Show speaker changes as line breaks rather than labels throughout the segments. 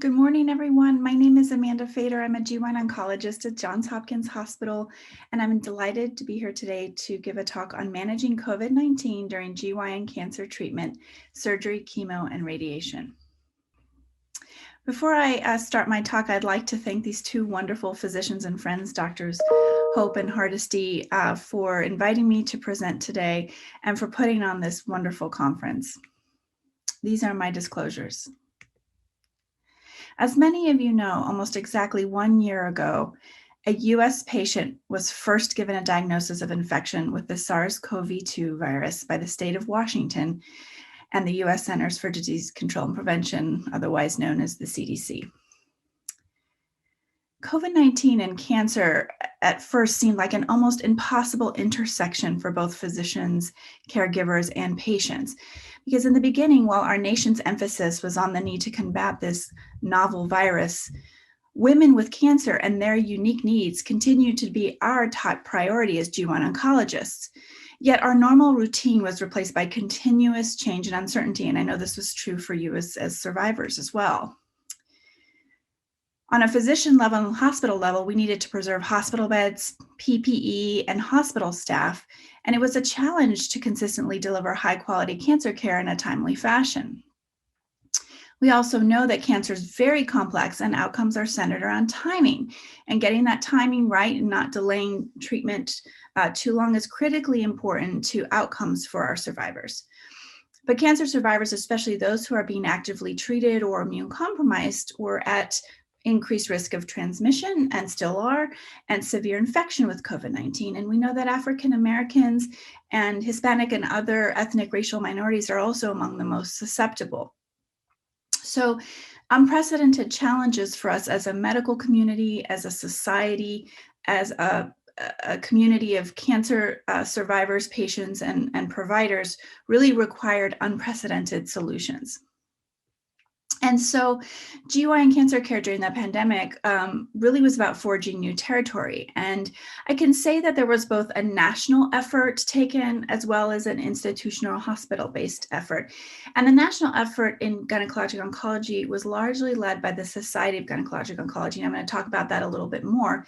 Good morning, everyone. My name is Amanda Fader. I'm a GYN oncologist at Johns Hopkins Hospital, and I'm delighted to be here today to give a talk on managing COVID-19 during GYN cancer treatment, surgery, chemo, and radiation. Before I start my talk, I'd like to thank these two wonderful physicians and friends, Doctors Hope and Hardesty, for inviting me to present today and for putting on this wonderful conference. These are my disclosures. As many of you know, almost exactly 1 year ago, a US patient was first given a diagnosis of infection with the SARS-CoV-2 virus by the state of Washington and the US Centers for Disease Control and Prevention, otherwise known as the CDC. COVID-19 and cancer at first seemed like an almost impossible intersection for both physicians, caregivers, and patients. Because in the beginning, while our nation's emphasis was on the need to combat this novel virus, women with cancer and their unique needs continued to be our top priority as GYN oncologists. Yet our normal routine was replaced by continuous change and uncertainty, and I know this was true for you as survivors as well. On a physician level and hospital level, we needed to preserve hospital beds, PPE, and hospital staff, and it was a challenge to consistently deliver high-quality cancer care in a timely fashion. We also know that cancer is very complex and outcomes are centered around timing, and getting that timing right and not delaying treatment too long is critically important to outcomes for our survivors. But cancer survivors, especially those who are being actively treated or immune compromised, were at increased risk of transmission and still are, and severe infection with COVID-19. And we know that African Americans and Hispanic and other ethnic racial minorities are also among the most susceptible. So unprecedented challenges for us as a medical community, as a society, as a community of cancer survivors, patients, and providers really required unprecedented solutions. And so GYN cancer care during the pandemic really was about forging new territory. And I can say that there was both a national effort taken as well as an institutional hospital-based effort. And the national effort in gynecologic oncology was largely led by the Society of Gynecologic Oncology. And I'm going to talk about that a little bit more.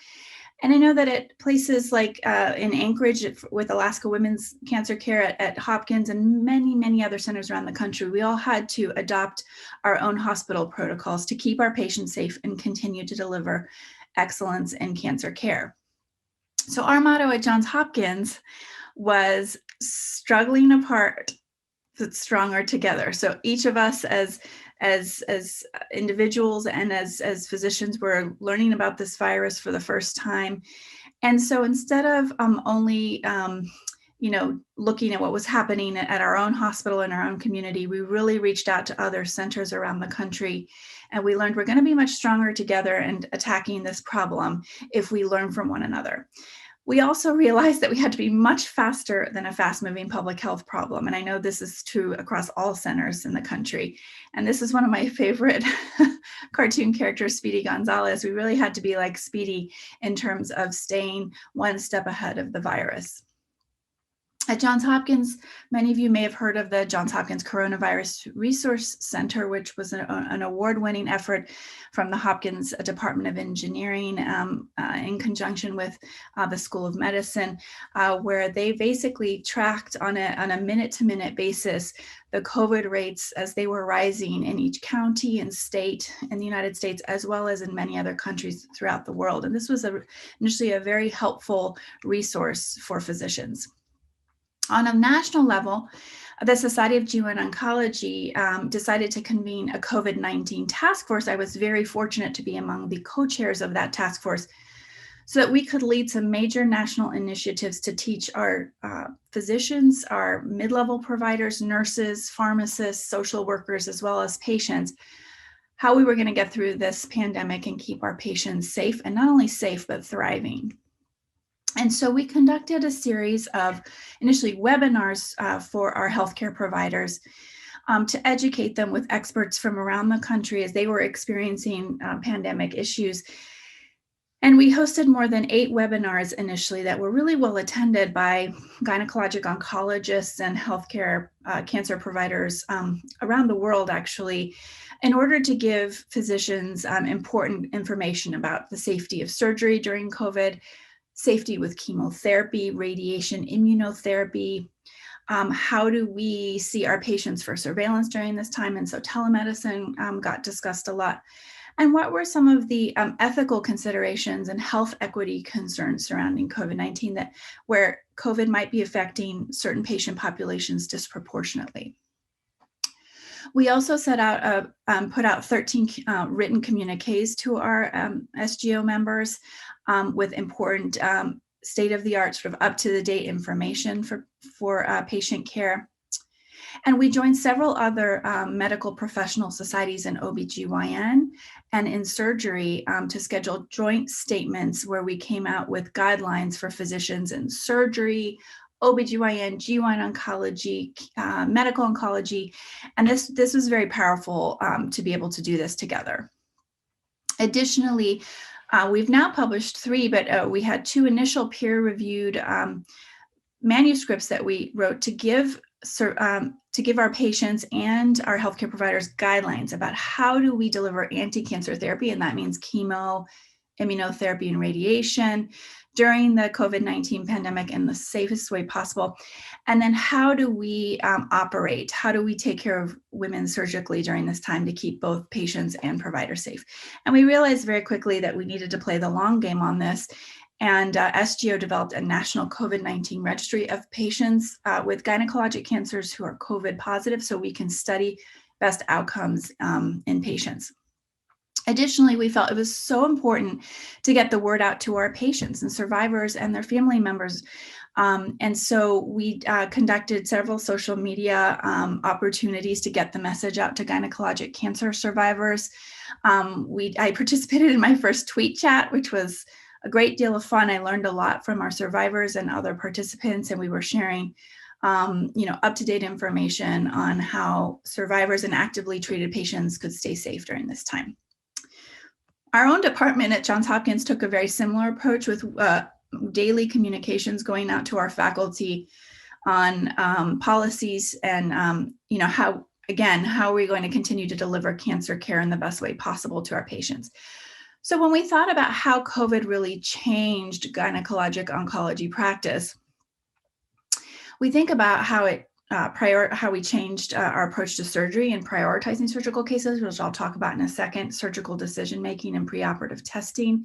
And I know that at places like in Anchorage with Alaska Women's Cancer Care at Hopkins and many, many other centers around the country, we all had to adopt our own hospital protocols to keep our patients safe and continue to deliver excellence in cancer care. So our motto at Johns Hopkins was struggling apart, but stronger together. So each of us as individuals and as physicians were learning about this virus for the first time. And so instead of only looking at what was happening at our own hospital in our own community, we really reached out to other centers around the country. And we learned we're going to be much stronger together and attacking this problem if we learn from one another. We also realized that we had to be much faster than a fast-moving public health problem. And I know this is true across all centers in the country. And this is one of my favorite cartoon characters, Speedy Gonzalez. We really had to be like Speedy in terms of staying one step ahead of the virus. At Johns Hopkins, many of you may have heard of the Johns Hopkins Coronavirus Resource Center, which was an award-winning effort from the Hopkins Department of Engineering in conjunction with the School of Medicine, where they basically tracked on a minute-to-minute basis the COVID rates as they were rising in each county and state in the United States, as well as in many other countries throughout the world. And this was initially a very helpful resource for physicians. On a national level, the Society of GYN Oncology decided to convene a COVID-19 task force. I was very fortunate to be among the co-chairs of that task force so that we could lead some major national initiatives to teach our physicians, our mid-level providers, nurses, pharmacists, social workers, as well as patients, how we were going to get through this pandemic and keep our patients safe, and not only safe, but thriving. And so we conducted a series of initially webinars for our healthcare providers to educate them with experts from around the country as they were experiencing pandemic issues. And we hosted more than 8 webinars initially that were really well attended by gynecologic oncologists and healthcare cancer providers around the world, actually, in order to give physicians important information about the safety of surgery during COVID, safety with chemotherapy, radiation, immunotherapy. How do we see our patients for surveillance during this time? And so telemedicine got discussed a lot. And what were some of the ethical considerations and health equity concerns surrounding COVID-19 where COVID might be affecting certain patient populations disproportionately? We also put out 13 written communiques to our SGO members with important state-of-the-art, sort of up-to-the-date information for patient care. And we joined several other medical professional societies in OBGYN and in surgery to schedule joint statements where we came out with guidelines for physicians in surgery, OBGYN, GYN oncology, medical oncology. And this was very powerful to be able to do this together. Additionally, we've now published 3, but we had 2 initial peer-reviewed manuscripts that we wrote to give our patients and our healthcare providers guidelines about how do we deliver anti-cancer therapy, and that means chemo, immunotherapy, and radiation during the COVID-19 pandemic in the safest way possible. And then how do we operate? How do we take care of women surgically during this time to keep both patients and providers safe? And we realized very quickly that we needed to play the long game on this. And SGO developed a national COVID-19 registry of patients with gynecologic cancers who are COVID positive, so we can study best outcomes in patients. Additionally, we felt it was so important to get the word out to our patients and survivors and their family members. And so we conducted several social media opportunities to get the message out to gynecologic cancer survivors. I participated in my first tweet chat, which was a great deal of fun. I learned a lot from our survivors and other participants, and we were sharing up-to-date information on how survivors and actively treated patients could stay safe during this time. Our own department at Johns Hopkins took a very similar approach with daily communications going out to our faculty on policies and how are we going to continue to deliver cancer care in the best way possible to our patients. So when we thought about how COVID really changed gynecologic oncology practice, we think about how we changed our approach to surgery and prioritizing surgical cases, which I'll talk about in a second, surgical decision-making and preoperative testing,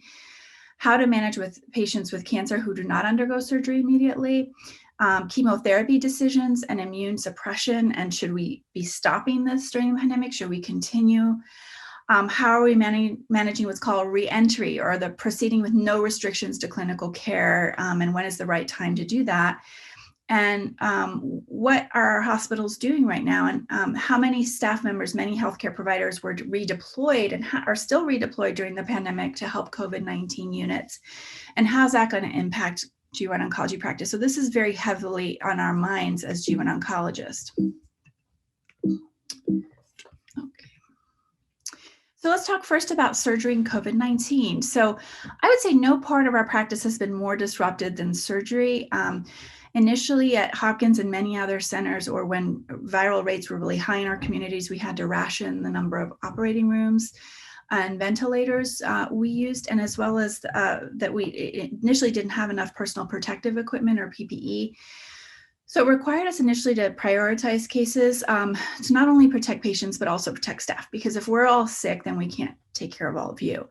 how to manage with patients with cancer who do not undergo surgery immediately, chemotherapy decisions and immune suppression, and should we be stopping this during the pandemic? Should we continue? How are we managing what's called re-entry, or the proceeding with no restrictions to clinical care, and when is the right time to do that? And what are our hospitals doing right now? And how many staff members, many healthcare providers were redeployed and are still redeployed during the pandemic to help COVID-19 units? And how's that going to impact GYN oncology practice? So this is very heavily on our minds as GYN oncologists. Okay. So let's talk first about surgery and COVID-19. So I would say no part of our practice has been more disrupted than surgery. Initially at Hopkins and many other centers, or when viral rates were really high in our communities, we had to ration the number of operating rooms and ventilators we used, and as well as that we initially didn't have enough personal protective equipment or PPE. So it required us initially to prioritize cases to not only protect patients, but also protect staff, because if we're all sick, then we can't take care of all of you.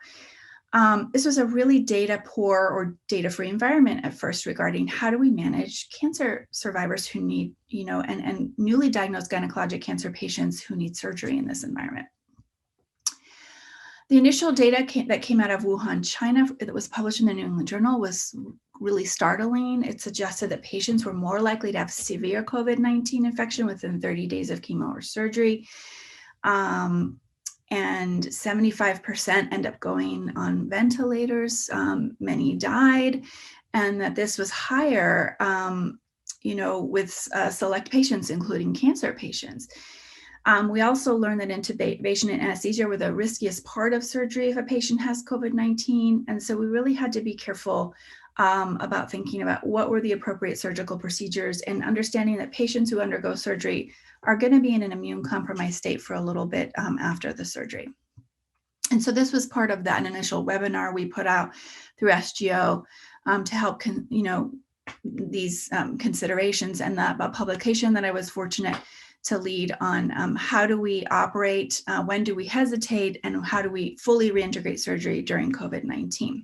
This was a really data poor or data-free environment at first regarding how do we manage cancer survivors who need, and newly diagnosed gynecologic cancer patients who need surgery in this environment. The initial data that came out of Wuhan, China, that was published in the New England Journal was really startling. It suggested that patients were more likely to have severe COVID-19 infection within 30 days of chemo or surgery. And 75% end up going on ventilators. Many died, and that this was higher, with select patients, including cancer patients. We also learned that intubation and anesthesia were the riskiest part of surgery if a patient has COVID-19. And so we really had to be careful about thinking about what were the appropriate surgical procedures and understanding that patients who undergo surgery are going to be in an immune compromised state for a little bit after the surgery. And so this was part of that initial webinar we put out through SGO to help, these considerations, and a publication that I was fortunate to lead on how do we operate, when do we hesitate, and how do we fully reintegrate surgery during COVID-19.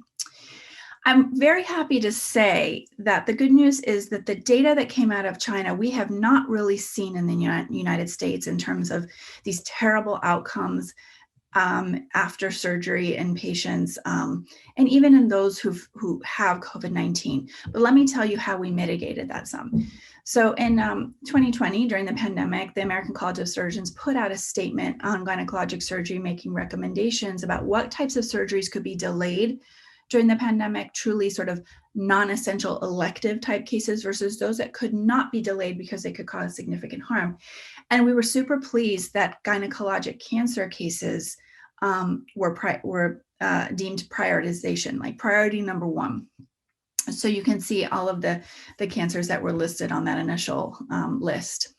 I'm very happy to say that the good news is that the data that came out of China, we have not really seen in the United States in terms of these terrible outcomes after surgery in patients, and even in those who have COVID-19. But let me tell you how we mitigated that some. So in 2020, during the pandemic, the American College of Surgeons put out a statement on gynecologic surgery, making recommendations about what types of surgeries could be delayed during the pandemic, truly sort of non-essential elective type cases versus those that could not be delayed because they could cause significant harm. And we were super pleased that gynecologic cancer cases were deemed prioritization, like priority number one. So you can see all of the cancers that were listed on that initial list.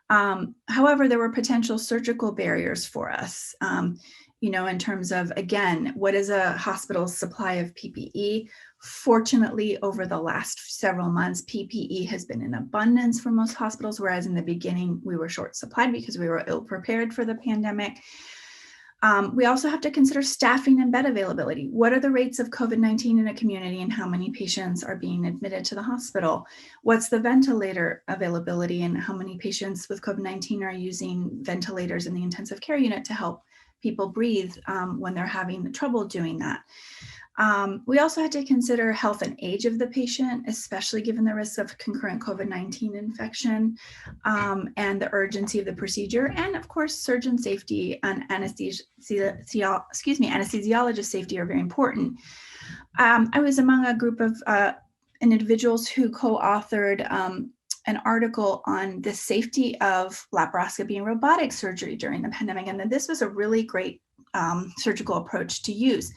However, there were potential surgical barriers for us, in terms of, again, what is a hospital's supply of PPE? Fortunately, over the last several months, PPE has been in abundance for most hospitals, whereas in the beginning, we were short supplied because we were ill prepared for the pandemic. We also have to consider staffing and bed availability. What are the rates of COVID-19 in a community and how many patients are being admitted to the hospital? What's the ventilator availability and how many patients with COVID-19 are using ventilators in the intensive care unit to help people breathe when they're having trouble doing that? We also had to consider health and age of the patient, especially given the risk of concurrent COVID-19 infection and the urgency of the procedure, and of course, surgeon safety and anesthesiologist safety are very important. I was among a group of individuals who co-authored an article on the safety of laparoscopy and robotic surgery during the pandemic, and that this was a really great surgical approach to use.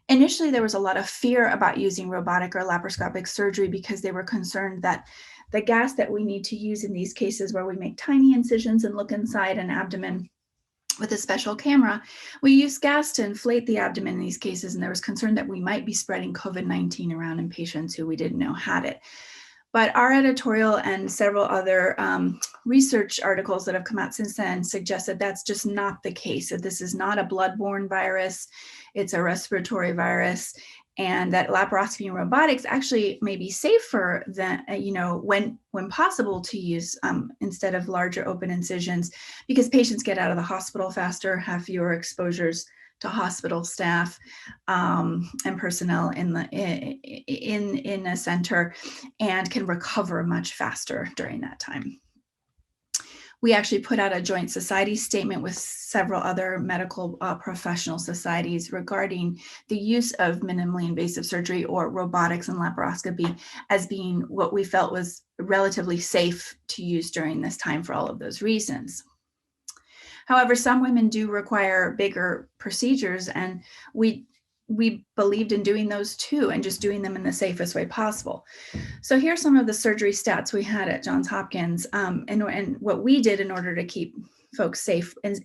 Initially, there was a lot of fear about using robotic or laparoscopic surgery because they were concerned that the gas that we need to use in these cases where we make tiny incisions and look inside an abdomen with a special camera, we use gas to inflate the abdomen in these cases, and there was concern that we might be spreading COVID-19 around in patients who we didn't know had it. But our editorial and several other research articles that have come out since then suggest that that's just not the case, that this is not a bloodborne virus, it's a respiratory virus, and that laparoscopy and robotics actually may be safer than, when possible to use instead of larger open incisions, because patients get out of the hospital faster, have fewer exposures to hospital staff and personnel in a center, and can recover much faster during that time. We actually put out a joint society statement with several other medical professional societies regarding the use of minimally invasive surgery or robotics and laparoscopy as being what we felt was relatively safe to use during this time for all of those reasons. However, some women do require bigger procedures, and we believed in doing those too, and just doing them in the safest way possible. So here's some of the surgery stats we had at Johns Hopkins, and what we did in order to keep folks safe is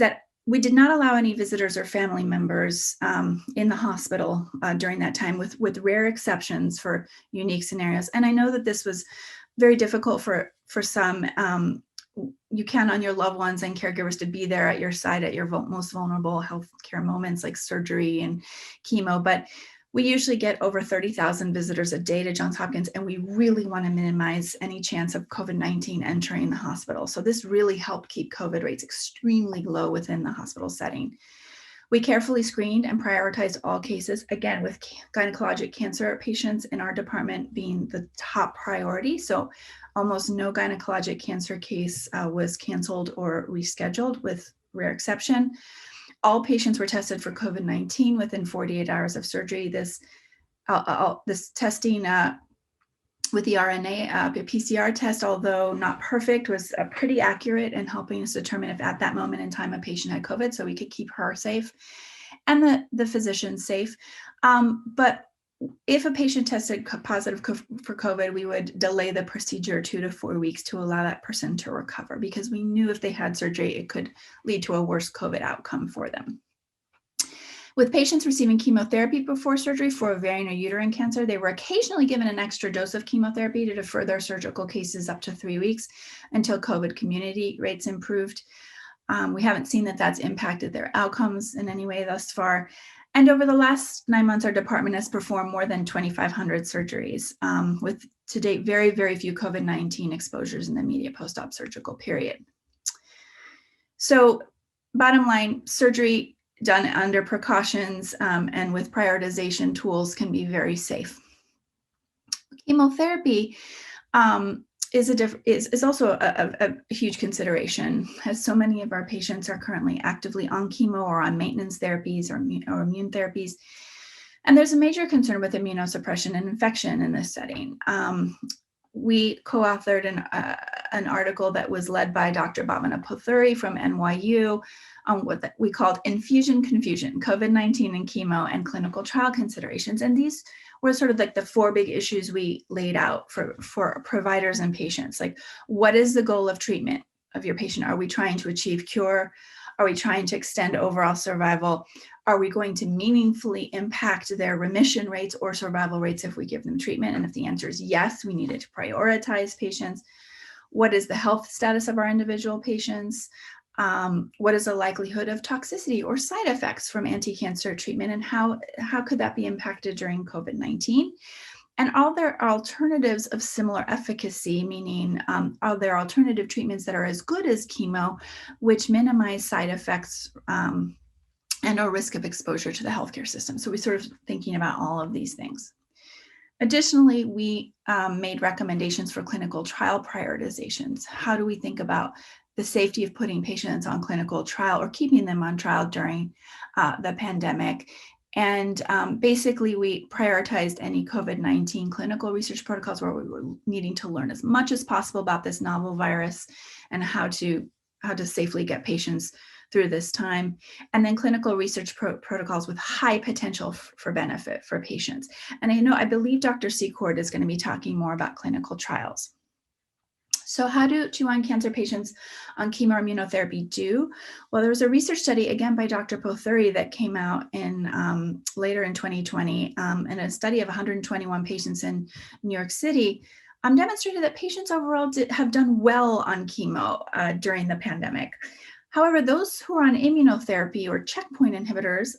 that we did not allow any visitors or family members in the hospital during that time, with rare exceptions for unique scenarios. And I know that this was very difficult for some. You count on your loved ones and caregivers to be there at your side at your most vulnerable healthcare moments like surgery and chemo. But we usually get over 30,000 visitors a day to Johns Hopkins, and we really want to minimize any chance of COVID-19 entering the hospital. So this really helped keep COVID rates extremely low within the hospital setting. We carefully screened and prioritized all cases, again, with gynecologic cancer patients in our department being the top priority. So almost no gynecologic cancer case was canceled or rescheduled, with rare exception. All patients were tested for COVID-19 within 48 hours of surgery. This testing with the RNA. The PCR test, although not perfect, was pretty accurate in helping us determine if at that moment in time a patient had COVID, so we could keep her safe and the physician safe. But if a patient tested positive for COVID, we would delay the procedure 2 to 4 weeks to allow that person to recover, because we knew if they had surgery, it could lead to a worse COVID outcome for them. With patients receiving chemotherapy before surgery for ovarian or uterine cancer, they were occasionally given an extra dose of chemotherapy to defer their surgical cases up to 3 weeks until COVID community rates improved. We haven't seen that that's impacted their outcomes in any way thus far. And over the last 9 months, our department has performed more than 2,500 surgeries, with to date very, very few COVID-19 exposures in the immediate post-op surgical period. So bottom line, surgery done under precautions and with prioritization tools can be very safe. Chemotherapy is also a huge consideration, as so many of our patients are currently actively on chemo or on maintenance therapies or immune therapies. And there's a major concern with immunosuppression and infection in this setting. We co-authored an article that was led by Dr. Bhavana Pothuri from NYU on what we called Infusion Confusion, COVID-19 and chemo and clinical trial considerations. And these were sort of like the 4 big issues we laid out for providers and patients. Like, what is the goal of treatment of your patient? Are we trying to achieve cure? Are we trying to extend overall survival? Are we going to meaningfully impact their remission rates or survival rates if we give them treatment? And if the answer is yes, we needed to prioritize patients. What is the health status of our individual patients? What is the likelihood of toxicity or side effects from anti-cancer treatment, and how could that be impacted during COVID-19? And are there alternatives of similar efficacy, meaning are there alternative treatments that are as good as chemo, which minimize side effects and or risk of exposure to the healthcare system? So we're sort of thinking about all of these things. Additionally, we made recommendations for clinical trial prioritizations. How do we think about the safety of putting patients on clinical trial or keeping them on trial during the pandemic? And basically, we prioritized any COVID-19 clinical research protocols where we were needing to learn as much as possible about this novel virus and how to safely get patients through this time, and then clinical research protocols with high potential for benefit for patients. And I believe Dr. Secord is going to be talking more about clinical trials. So how do GYN cancer patients on chemoimmunotherapy do? Well, there was a research study, again, by Dr. Pothuri that came out in later in 2020, and a study of 121 patients in New York City demonstrated that patients overall have done well on chemo during the pandemic. However, those who are on immunotherapy or checkpoint inhibitors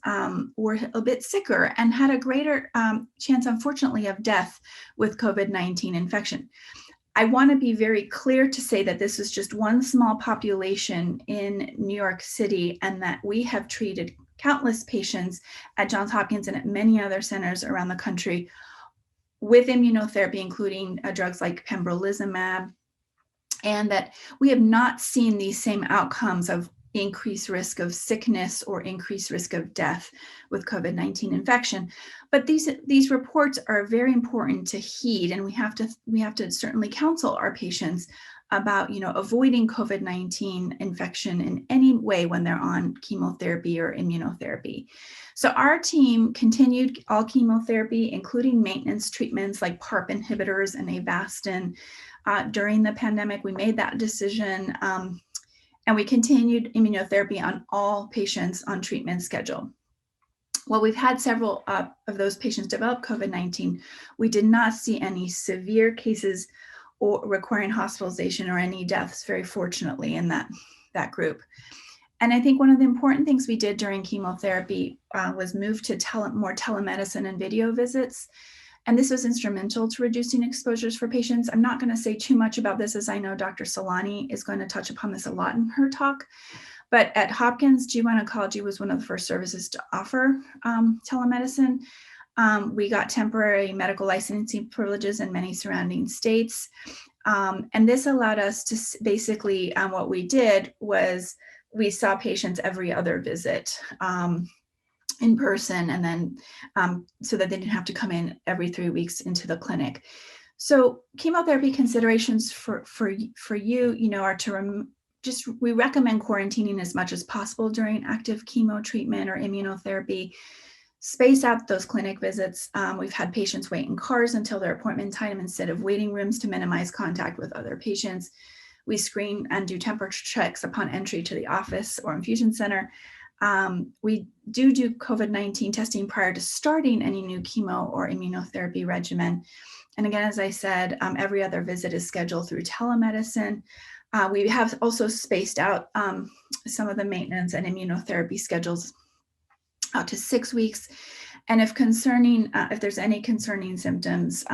were a bit sicker and had a greater chance, unfortunately, of death with COVID-19 infection. I want to be very clear to say that this is just one small population in New York City, and that we have treated countless patients at Johns Hopkins and at many other centers around the country with immunotherapy, including drugs like pembrolizumab, and that we have not seen these same outcomes of increased risk of sickness or increased risk of death with COVID-19 infection. But these reports are very important to heed, and we have to certainly counsel our patients about avoiding COVID-19 infection in any way when they're on chemotherapy or immunotherapy. So our team continued all chemotherapy, including maintenance treatments like PARP inhibitors and Avastin. During the pandemic, we made that decision, and we continued immunotherapy on all patients on treatment schedule. Well, we've had several of those patients develop COVID-19. We did not see any severe cases or requiring hospitalization or any deaths, very fortunately, in that group. And I think one of the important things we did during chemotherapy was move to more telemedicine and video visits. And this was instrumental to reducing exposures for patients. I'm not going to say too much about this, as I know Dr. Salani is going to touch upon this a lot in her talk. But at Hopkins, Gynecologic was one of the first services to offer telemedicine. We got temporary medical licensing privileges in many surrounding states. And this allowed us to basically, what we did was we saw patients every other visit in person, and then so that they didn't have to come in every 3 weeks into the clinic. So chemotherapy considerations for you, are to we recommend quarantining as much as possible during active chemo treatment or immunotherapy. Space out those clinic visits. We've had patients wait in cars until their appointment time instead of waiting rooms to minimize contact with other patients. We screen and do temperature checks upon entry to the office or infusion center. We do COVID-19 testing prior to starting any new chemo or immunotherapy regimen. And again, as I said, every other visit is scheduled through telemedicine. We have also spaced out some of the maintenance and immunotherapy schedules out to 6 weeks. And if there's any concerning symptoms,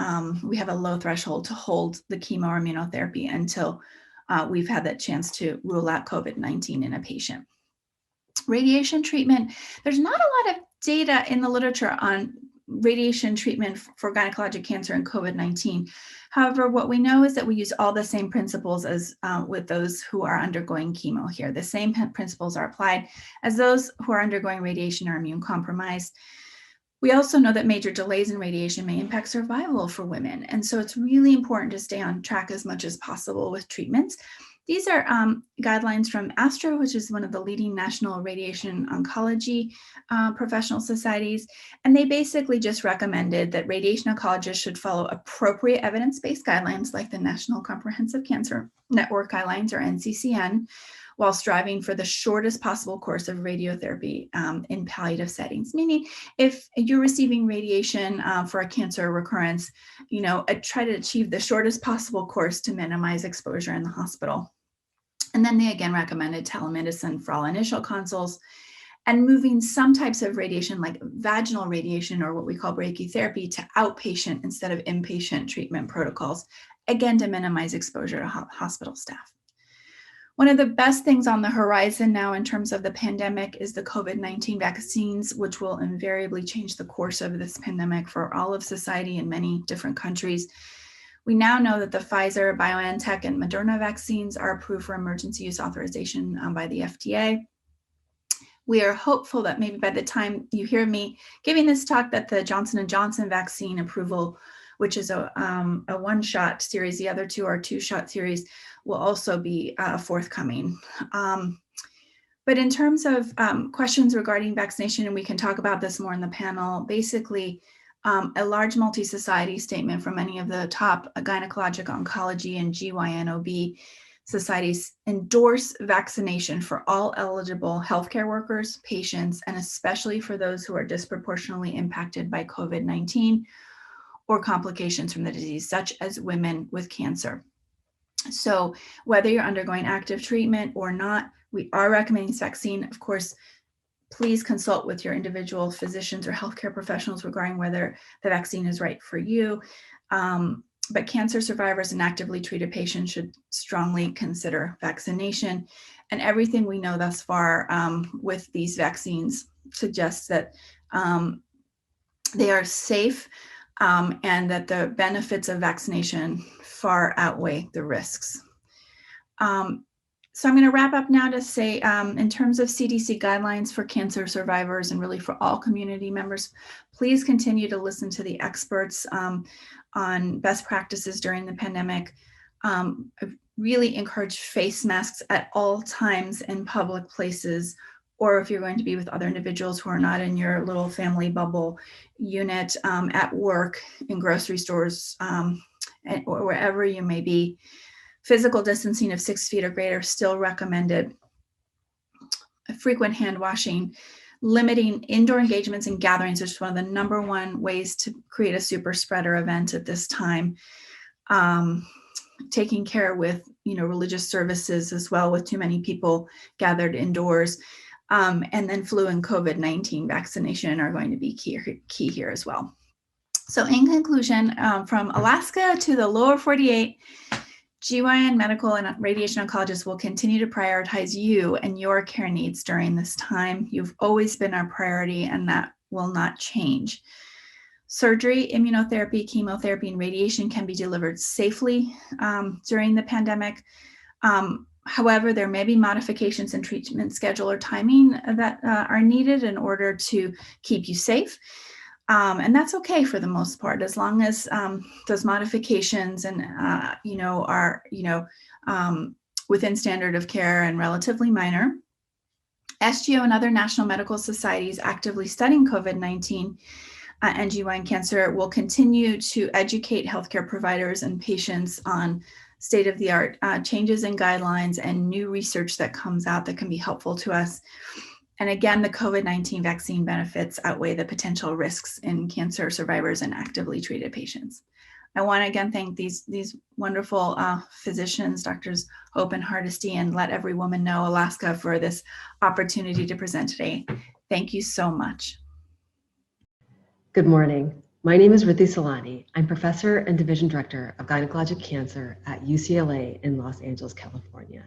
we have a low threshold to hold the chemo or immunotherapy until we've had that chance to rule out COVID-19 in a patient. Radiation treatment, there's not a lot of data in the literature on radiation treatment for gynecologic cancer and COVID-19. However, what we know is that we use all the same principles as with those who are undergoing chemo here. The same principles are applied as those who are undergoing radiation or immune compromised. We also know that major delays in radiation may impact survival for women. And so it's really important to stay on track as much as possible with treatments. These are guidelines from ASTRO, which is one of the leading national radiation oncology professional societies. And they basically just recommended that radiation oncologists should follow appropriate evidence-based guidelines like the National Comprehensive Cancer Network Guidelines, or NCCN, while striving for the shortest possible course of radiotherapy in palliative settings. Meaning, if you're receiving radiation for a cancer recurrence, try to achieve the shortest possible course to minimize exposure in the hospital. And then they again recommended telemedicine for all initial consults, and moving some types of radiation like vaginal radiation, or what we call brachytherapy, to outpatient instead of inpatient treatment protocols, again to minimize exposure to hospital staff. One of the best things on the horizon now in terms of the pandemic is the COVID-19 vaccines, which will invariably change the course of this pandemic for all of society in many different countries. We now know that the Pfizer, BioNTech, and Moderna vaccines are approved for emergency use authorization by the FDA. We are hopeful that maybe by the time you hear me giving this talk, that the Johnson & Johnson vaccine approval, which is a one-shot series, the other two are two-shot series, will also be forthcoming. But in terms of questions regarding vaccination, and we can talk about this more in the panel, basically, a large multi-society statement from many of the top gynecologic oncology and GYN-OB societies endorse vaccination for all eligible healthcare workers, patients, and especially for those who are disproportionately impacted by COVID-19 or complications from the disease, such as women with cancer. So whether you're undergoing active treatment or not, we are recommending this vaccine. Of course, please consult with your individual physicians or healthcare professionals regarding whether the vaccine is right for you. But cancer survivors and actively treated patients should strongly consider vaccination. And everything we know thus far with these vaccines suggests that they are safe and that the benefits of vaccination far outweigh the risks. So I'm going to wrap up now to say, in terms of CDC guidelines for cancer survivors and really for all community members, please continue to listen to the experts on best practices during the pandemic. I really encourage face masks at all times in public places, or if you're going to be with other individuals who are not in your little family bubble unit, at work, in grocery stores, or wherever you may be. Physical distancing of 6 feet or greater still recommended. Frequent hand washing, limiting indoor engagements and gatherings, which is one of the number one ways to create a super spreader event at this time. Taking care with, religious services as well, with too many people gathered indoors. And then flu and COVID-19 vaccination are going to be key here as well. So in conclusion, from Alaska to the lower 48, GYN medical and radiation oncologists will continue to prioritize you and your care needs during this time. You've always been our priority, and that will not change. Surgery, immunotherapy, chemotherapy, and radiation can be delivered safely during the pandemic. However, there may be modifications in treatment schedule or timing that are needed in order to keep you safe. And that's okay for the most part, as long as those modifications and, are, within standard of care and relatively minor. SGO and other national medical societies actively studying COVID-19 and GYN cancer will continue to educate healthcare providers and patients on state-of-the-art changes in guidelines and new research that comes out that can be helpful to us. And again, the COVID-19 vaccine benefits outweigh the potential risks in cancer survivors and actively treated patients. I want to again thank these wonderful physicians, Doctors Hope and Hardesty, and Let Every Woman Know Alaska for this opportunity to present today. Thank you so much.
Good morning. My name is Ritu Salani. I'm professor and division director of gynecologic cancer at UCLA in Los Angeles, California.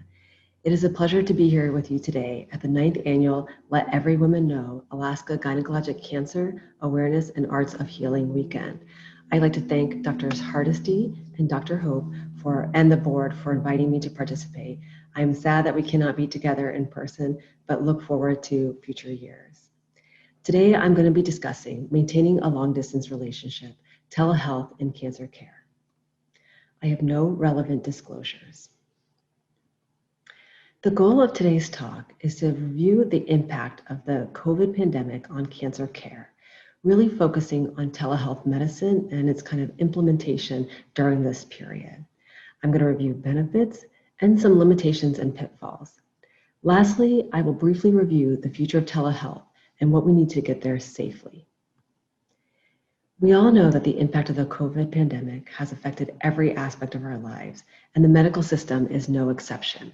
It is a pleasure to be here with you today at the 9th annual Let Every Woman Know Alaska Gynecologic Cancer Awareness and Arts of Healing Weekend. I'd like to thank Drs. Hardesty and Dr. Hope and the board for inviting me to participate. I'm sad that we cannot be together in person, but look forward to future years. Today, I'm going to be discussing maintaining a long-distance relationship, telehealth in cancer care. I have no relevant disclosures. The goal of today's talk is to review the impact of the COVID pandemic on cancer care, really focusing on telehealth medicine and its kind of implementation during this period. I'm going to review benefits and some limitations and pitfalls. Lastly, I will briefly review the future of telehealth and what we need to get there safely. We all know that the impact of the COVID pandemic has affected every aspect of our lives, and the medical system is no exception.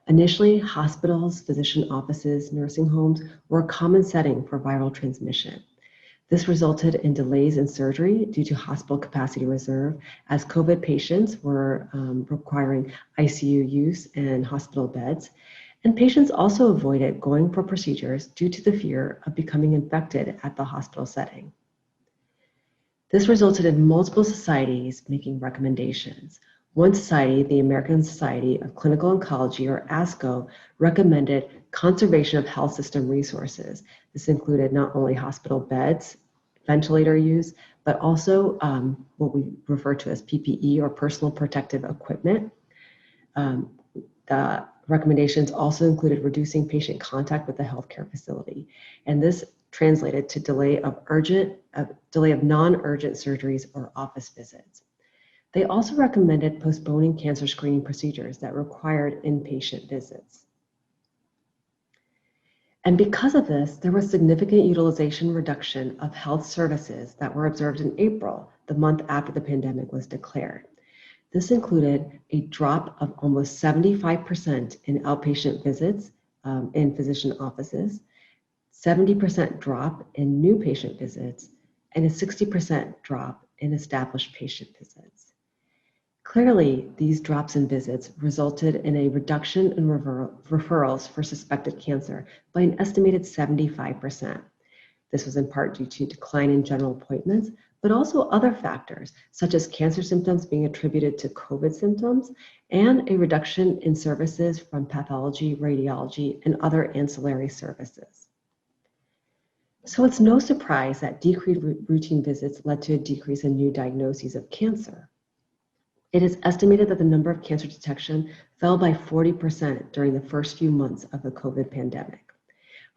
Initially, hospitals, physician offices, nursing homes were a common setting for viral transmission. This resulted in delays in surgery due to hospital capacity reserve, as COVID patients were requiring ICU use and hospital beds. And patients also avoided going for procedures due to the fear of becoming infected at the hospital setting. This resulted in multiple societies making recommendations. One society, the American Society of Clinical Oncology, or ASCO, recommended conservation of health system resources. This included not only hospital beds, ventilator use, but also what we refer to as PPE, or personal protective equipment. The recommendations also included reducing patient contact with the healthcare facility, and this translated to delay of non-urgent surgeries or office visits. They also recommended postponing cancer screening procedures that required inpatient visits. And because of this, there was significant utilization reduction of health services that were observed in April, the month after the pandemic was declared. This included a drop of almost 75% in outpatient visits in physician offices, 70% drop in new patient visits, and a 60% drop in established patient visits. Clearly, these drops in visits resulted in a reduction in referrals for suspected cancer by an estimated 75%. This was in part due to decline in general appointments, but also other factors, such as cancer symptoms being attributed to COVID symptoms and a reduction in services from pathology, radiology, and other ancillary services. So it's no surprise that decreased routine visits led to a decrease in new diagnoses of cancer. It is estimated that the number of cancer detection fell by 40% during the first few months of the COVID pandemic.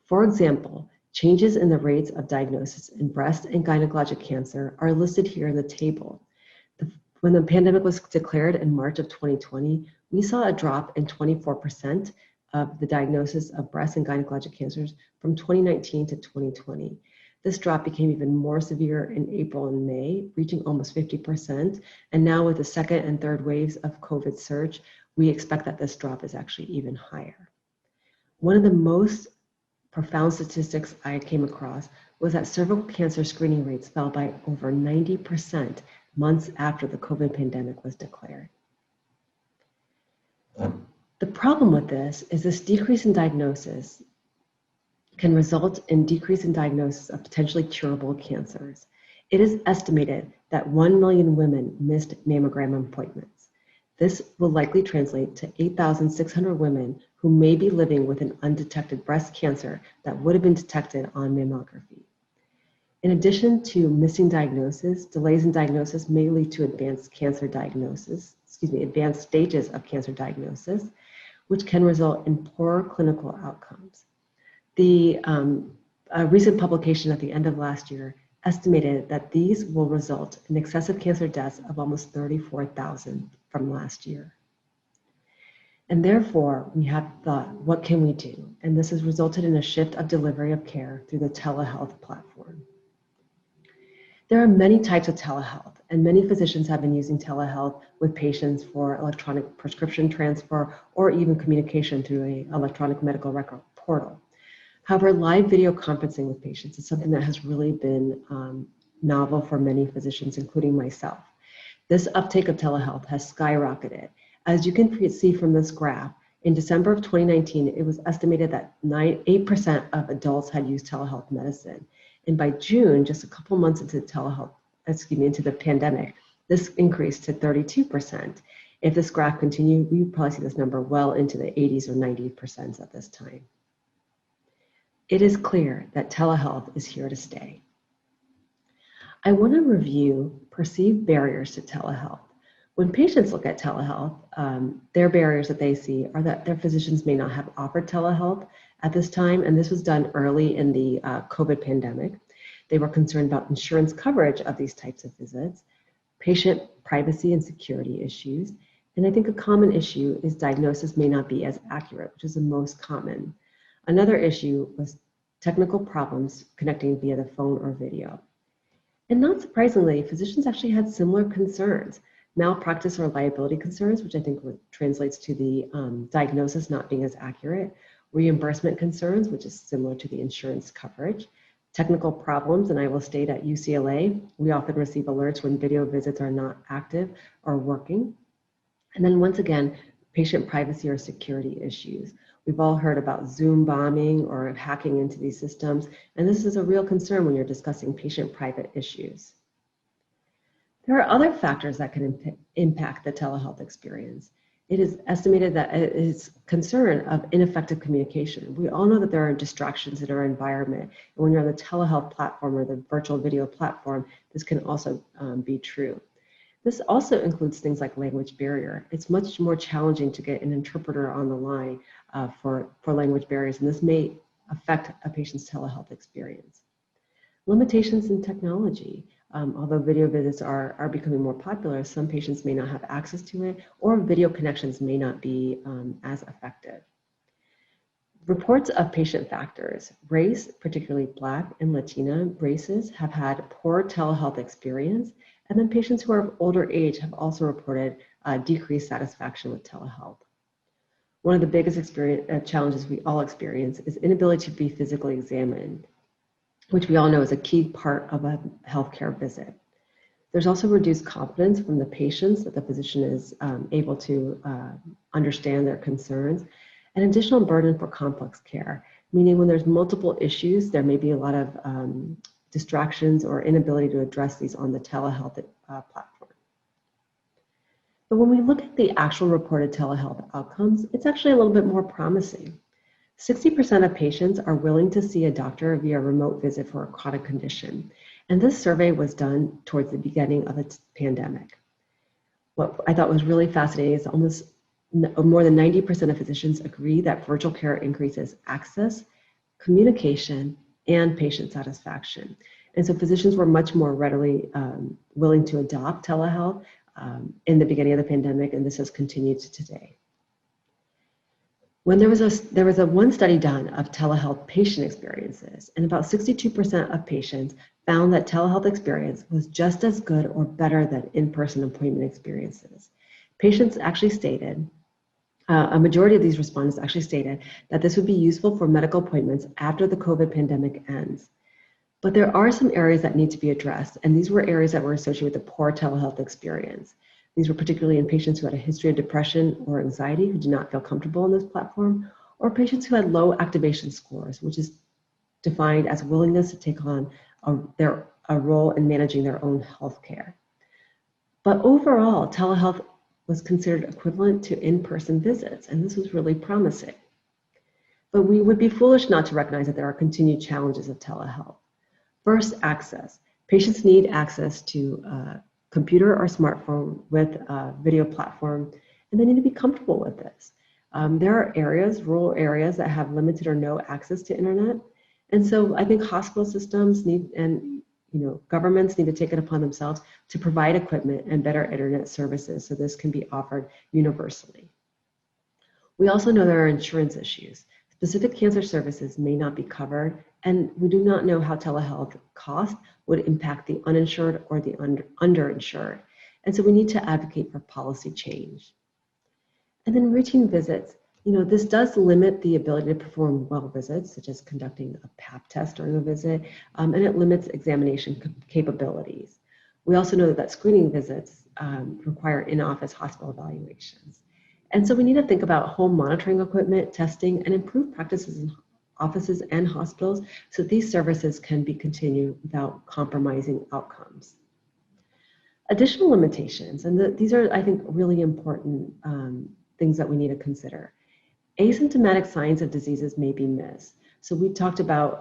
For example, changes in the rates of diagnosis in breast and gynecologic cancer are listed here in the table. When the pandemic was declared in March of 2020, we saw a drop in 24% of the diagnosis of breast and gynecologic cancers from 2019 to 2020. This drop became even more severe in April and May, reaching almost 50%. And now with the second and third waves of COVID surge, we expect that this drop is actually even higher. One of the most profound statistics I came across was that cervical cancer screening rates fell by over 90% months after the COVID pandemic was declared. The problem with this decrease in diagnosis can result in decrease in diagnosis of potentially curable cancers. It is estimated that 1 million women missed mammogram appointments. This will likely translate to 8,600 women who may be living with an undetected breast cancer that would have been detected on mammography. In addition to missing diagnosis, delays in diagnosis may lead to advanced stages of cancer diagnosis, which can result in poor clinical outcomes. A recent publication at the end of last year estimated that these will result in excessive cancer deaths of almost 34,000 from last year. And therefore, we have thought, what can we do? And this has resulted in a shift of delivery of care through the telehealth platform. There are many types of telehealth, and many physicians have been using telehealth with patients for electronic prescription transfer or even communication through an electronic medical record portal. However, live video conferencing with patients is something that has really been novel for many physicians, including myself. This uptake of telehealth has skyrocketed. As you can see from this graph, in December of 2019, it was estimated that 8% of adults had used telehealth medicine. And by June, just a couple months into into the pandemic, this increased to 32%. If this graph continued, we would probably see this number well into the 80s or 90% at this time. It is clear that telehealth is here to stay. I want to review perceived barriers to telehealth. When patients look at telehealth, their barriers that they see are that their physicians may not have offered telehealth at this time, and this was done early in the COVID pandemic. They were concerned about insurance coverage of these types of visits, patient privacy and security issues, and I think a common issue is diagnosis may not be as accurate, which is the most common. Another issue was technical problems connecting via the phone or video. And not surprisingly, physicians actually had similar concerns. Malpractice or liability concerns, which I think translates to the diagnosis not being as accurate, reimbursement concerns, which is similar to the insurance coverage, technical problems, and I will state at UCLA, we often receive alerts when video visits are not active or working. And then once again, patient privacy or security issues. We've all heard about Zoom bombing or hacking into these systems, and this is a real concern when you're discussing patient private issues. There are other factors that can impact the telehealth experience. It is estimated that it is concern of ineffective communication. We all know that there are distractions in our environment, and when you're on the telehealth platform or the virtual video platform, this can also be true. This also includes things like language barrier. It's much more challenging to get an interpreter on the line for language barriers, and this may affect a patient's telehealth experience. Limitations in technology. Although video visits are becoming more popular, some patients may not have access to it, or video connections may not be as effective. Reports of patient factors. Race, particularly Black and Latina races, have had poor telehealth experience, and then patients who are of older age have also reported decreased satisfaction with telehealth. One of the biggest challenges we all experience is inability to be physically examined, which we all know is a key part of a healthcare visit. There's also reduced confidence from the patients that the physician is able to understand their concerns, and additional burden for complex care, meaning when there's multiple issues, there may be a lot of distractions or inability to address these on the telehealth platform. But when we look at the actual reported telehealth outcomes, it's actually a little bit more promising. 60% of patients are willing to see a doctor via remote visit for a chronic condition. And this survey was done towards the beginning of the pandemic. What I thought was really fascinating is almost more than 90% of physicians agree that virtual care increases access, communication, and patient satisfaction. And so physicians were much more readily willing to adopt telehealth in the beginning of the pandemic, and this has continued to today. When there was a one study done of telehealth patient experiences, and about 62% of patients found that telehealth experience was just as good or better than in-person appointment experiences. Patients actually stated, a majority of these respondents actually stated that this would be useful for medical appointments after the COVID pandemic ends. But there are some areas that need to be addressed, and these were areas that were associated with the poor telehealth experience. These were particularly in patients who had a history of depression or anxiety who did not feel comfortable on this platform, or patients who had low activation scores, which is defined as willingness to take on a role in managing their own health care. But overall, telehealth was considered equivalent to in-person visits, and this was really promising. But we would be foolish not to recognize that there are continued challenges of telehealth. First, access. Patients need access to a computer or smartphone with a video platform, and they need to be comfortable with this. There are areas, rural areas, that have limited or no access to internet. And so I think hospital systems need, and governments need to take it upon themselves to provide equipment and better internet services so this can be offered universally. We also know there are insurance issues. Specific cancer services may not be covered, and we do not know how telehealth costs would impact the uninsured or the underinsured. And so we need to advocate for policy change. And then routine visits. This does limit the ability to perform well visits, such as conducting a pap test during a visit, and it limits examination capabilities. We also know that screening visits require in-office hospital evaluations. And so we need to think about home monitoring equipment, testing, and improved practices in offices and hospitals so these services can be continued without compromising outcomes. Additional limitations, and these are, I think, really important things that we need to consider. Asymptomatic signs of diseases may be missed. So we talked about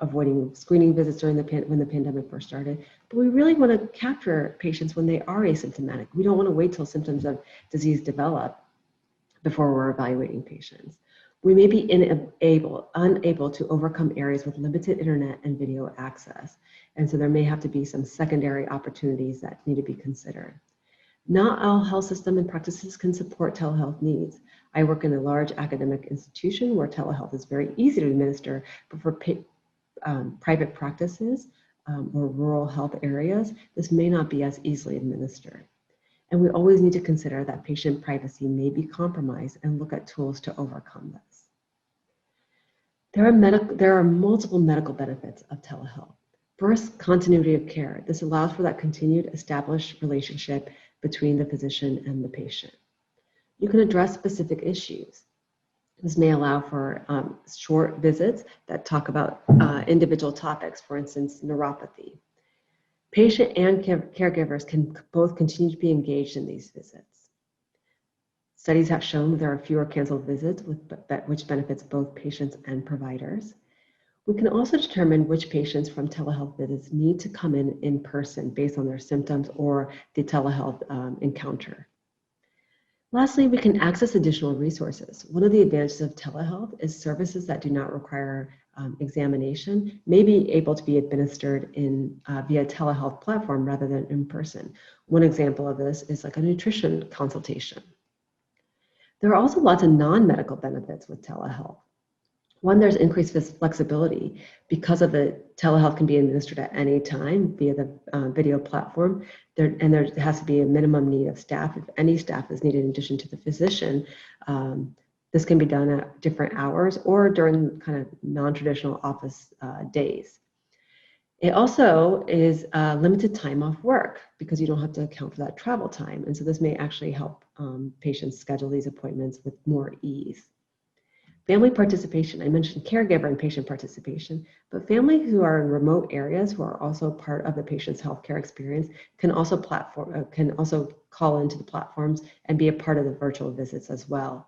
avoiding screening visits during when the pandemic first started, but we really want to capture patients when they are asymptomatic. We don't want to wait till symptoms of disease develop before we're evaluating patients. We may be unable to overcome areas with limited internet and video access. And so there may have to be some secondary opportunities that need to be considered. Not all health systems and practices can support telehealth needs. I work in a large academic institution where telehealth is very easy to administer, but for private practices or rural health areas, this may not be as easily administered. And we always need to consider that patient privacy may be compromised and look at tools to overcome this. There are multiple medical benefits of telehealth. First, continuity of care. This allows for that continued established relationship between the physician and the patient. You can address specific issues. This may allow for short visits that talk about individual topics, for instance, neuropathy. Patient and caregivers can both continue to be engaged in these visits. Studies have shown that there are fewer canceled visits, which benefits both patients and providers. We can also determine which patients from telehealth visits need to come in person based on their symptoms or the telehealth encounter. Lastly, we can access additional resources. One of the advantages of telehealth is services that do not require examination may be able to be administered via telehealth platform rather than in person. One example of this is like a nutrition consultation. There are also lots of non-medical benefits with telehealth. One, there's increased flexibility because of the telehealth can be administered at any time via the video platform. There has to be a minimum need of staff. If any staff is needed in addition to the physician, this can be done at different hours or during kind of non-traditional office days. It also is limited time off work because you don't have to account for that travel time. And so this may actually help patients schedule these appointments with more ease. Family participation, I mentioned caregiver and patient participation, but families who are in remote areas who are also part of the patient's healthcare experience can also call into the platforms and be a part of the virtual visits as well.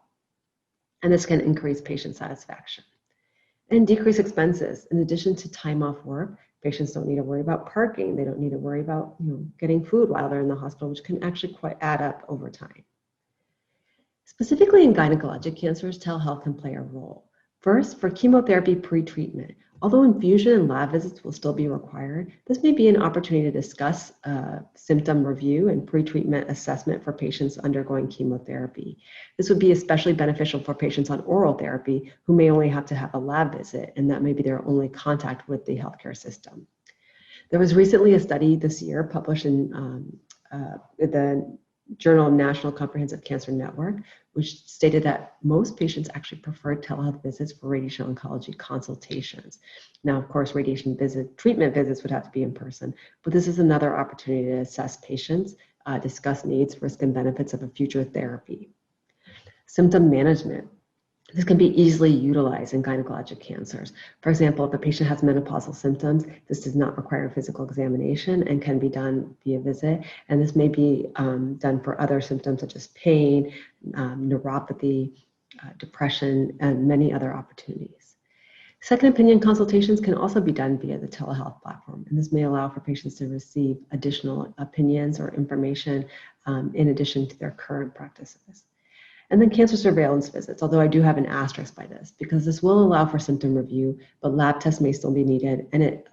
And this can increase patient satisfaction. And decrease expenses. In addition to time off work, patients don't need to worry about parking. They don't need to worry about getting food while they're in the hospital, which can actually quite add up over time. Specifically in gynecologic cancers, telehealth can play a role. First, for chemotherapy pre-treatment, although infusion and lab visits will still be required, this may be an opportunity to discuss symptom review and pre-treatment assessment for patients undergoing chemotherapy. This would be especially beneficial for patients on oral therapy who may only have to have a lab visit, and that may be their only contact with the healthcare system. There was recently a study this year published in the Journal of National Comprehensive Cancer Network, which stated that most patients actually preferred telehealth visits for radiation oncology consultations. Now, of course, treatment visits would have to be in person, but this is another opportunity to assess patients, discuss needs, risks, and benefits of a future therapy. Symptom management. This can be easily utilized in gynecologic cancers. For example, if a patient has menopausal symptoms, this does not require physical examination and can be done via visit. And this may be done for other symptoms such as pain, neuropathy, depression, and many other opportunities. Second opinion consultations can also be done via the telehealth platform, and this may allow for patients to receive additional opinions or information in addition to their current practices. And then cancer surveillance visits, although I do have an asterisk by this, because this will allow for symptom review, but lab tests may still be needed, and it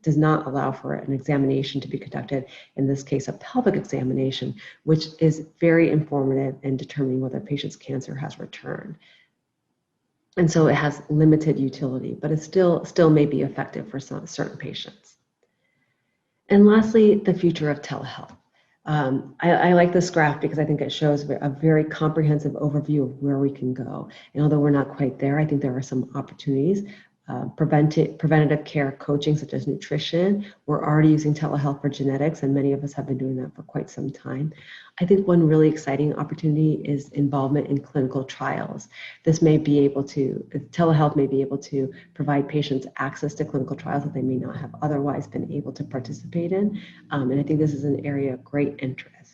does not allow for an examination to be conducted, in this case, a pelvic examination, which is very informative in determining whether a patient's cancer has returned. And so it has limited utility, but it still may be effective for certain patients. And lastly, the future of telehealth. I like this graph because I think it shows a very comprehensive overview of where we can go. And although we're not quite there, I think there are some opportunities. Preventative care coaching, such as nutrition. We're already using telehealth for genetics, and many of us have been doing that for quite some time. I think one really exciting opportunity is involvement in clinical trials. Telehealth may be able to provide patients access to clinical trials that they may not have otherwise been able to participate in. And I think this is an area of great interest.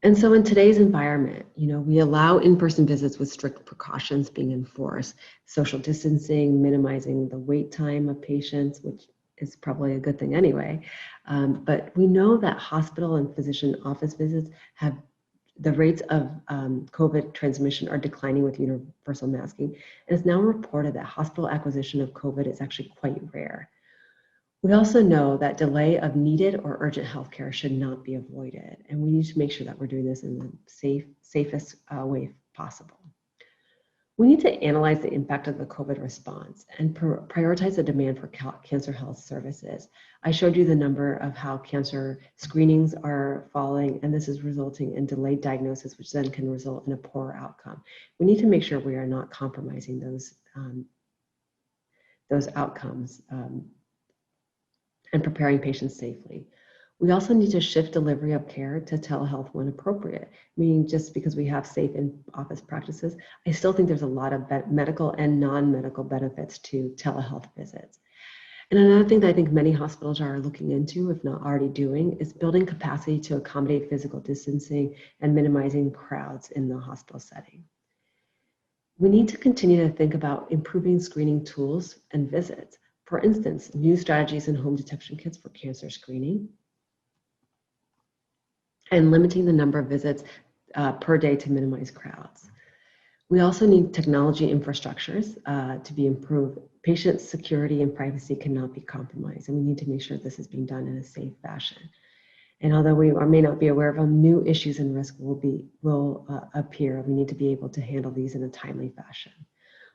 And so in today's environment, we allow in-person visits with strict precautions being enforced, social distancing, minimizing the wait time of patients, which is probably a good thing anyway. But we know that hospital and physician office visits have the rates of COVID transmission are declining with universal masking. And it's now reported that hospital acquisition of COVID is actually quite rare. We also know that delay of needed or urgent healthcare should not be avoided, and we need to make sure that we're doing this in the safest way possible. We need to analyze the impact of the COVID response and prioritize the demand for cancer health services. I showed you the number of how cancer screenings are falling, and this is resulting in delayed diagnosis, which then can result in a poorer outcome. We need to make sure we are not compromising those outcomes and preparing patients safely. We also need to shift delivery of care to telehealth when appropriate, meaning just because we have safe in-office practices, I still think there's a lot of medical and non-medical benefits to telehealth visits. And another thing that I think many hospitals are looking into, if not already doing, is building capacity to accommodate physical distancing and minimizing crowds in the hospital setting. We need to continue to think about improving screening tools and visits. For instance, new strategies in home detection kits for cancer screening, and limiting the number of visits per day to minimize crowds. We also need technology infrastructures to be improved. Patient security and privacy cannot be compromised, and we need to make sure this is being done in a safe fashion. And although we may not be aware of them, new issues and risk will appear. We need to be able to handle these in a timely fashion.